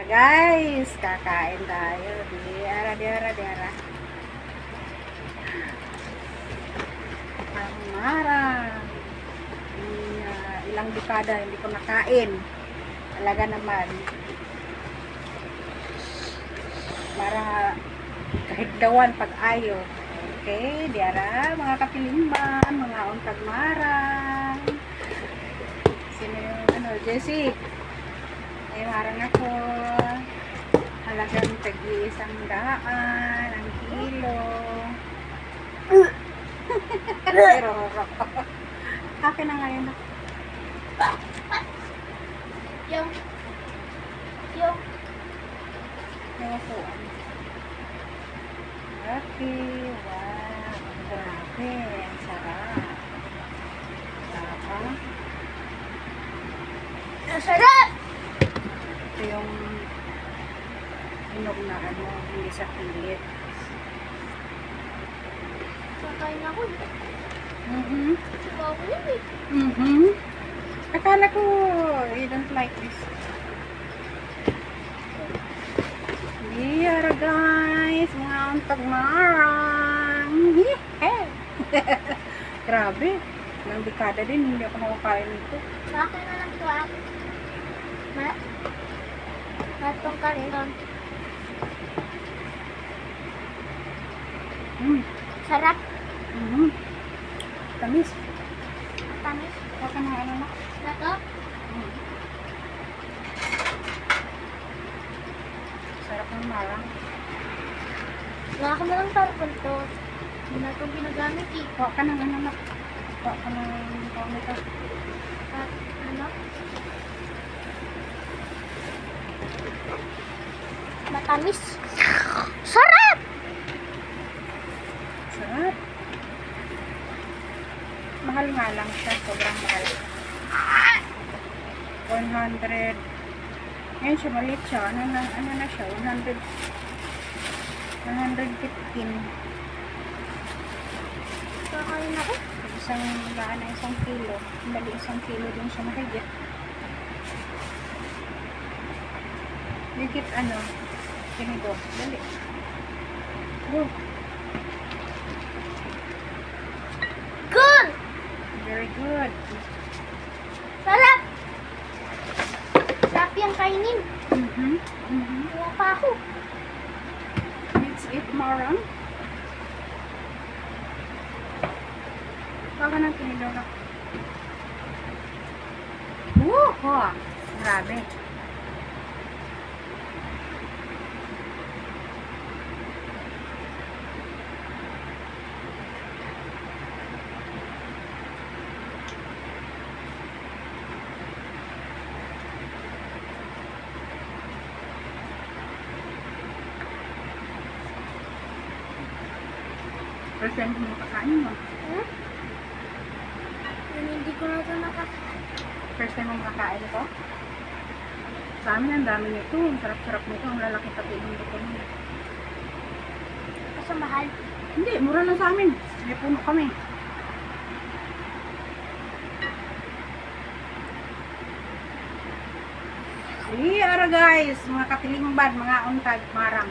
Guys, kakain tayo. Diara. Ang marang. Ilang dekada hindi ko nakain. Talaga naman. Para kahit dawan pag-ayo. Okay, diara, mga kapilimban, mga untag marang. Sino yung Jessie? Ay, marang ako. Halagang tag-iisang daan, ang kilo. Pero, akin na ngayon. Yung po. Okay, wow. Grabe, ang sarap. Sarap. sarap! Ito yung inog na hindi sa pilit. Kakain ako. Bago yun eh. Akala ko, you don't like this. Here guys, mga untag marang. Grabe. Ilang dekada din, hindi ako makakain nito. Bakit na lang ito ah? Matong ka rin. Sarap. Tamis. Tamis. Baka na na. Nato? Sarap ng marang. Wala ka na lang tarpon to. Hindi na itong ginagamit eh. Baka na na. Baka na ito. At ano? Matamis. Sarap! Sarap. Mahal nga lang siya. Sobrang mahal. 100. Ngayon siya, maliit siya. Ano na siya? 115. Kakain ako. Isang daan na 1 kilo. Bali 1 kilo din siya mahigit. Higit Kinido. Dali. Go. Good! Very good. Sarap! Sarap yung kainin. Wala pa ako. Let's eat marang. Baka na kinido na. Woo! Grabe. First time mo kakain mo. Hindi ko na ito nakakain. First time mo makakain ito? Sa amin, ang dami nito. Ang sarap-sarap nito. Ang lalaki pati ng buto nito. Kasi mahal. Hindi, mura lang sa amin. May puno kami. Ara guys, mga katilingban, mga untag, marang.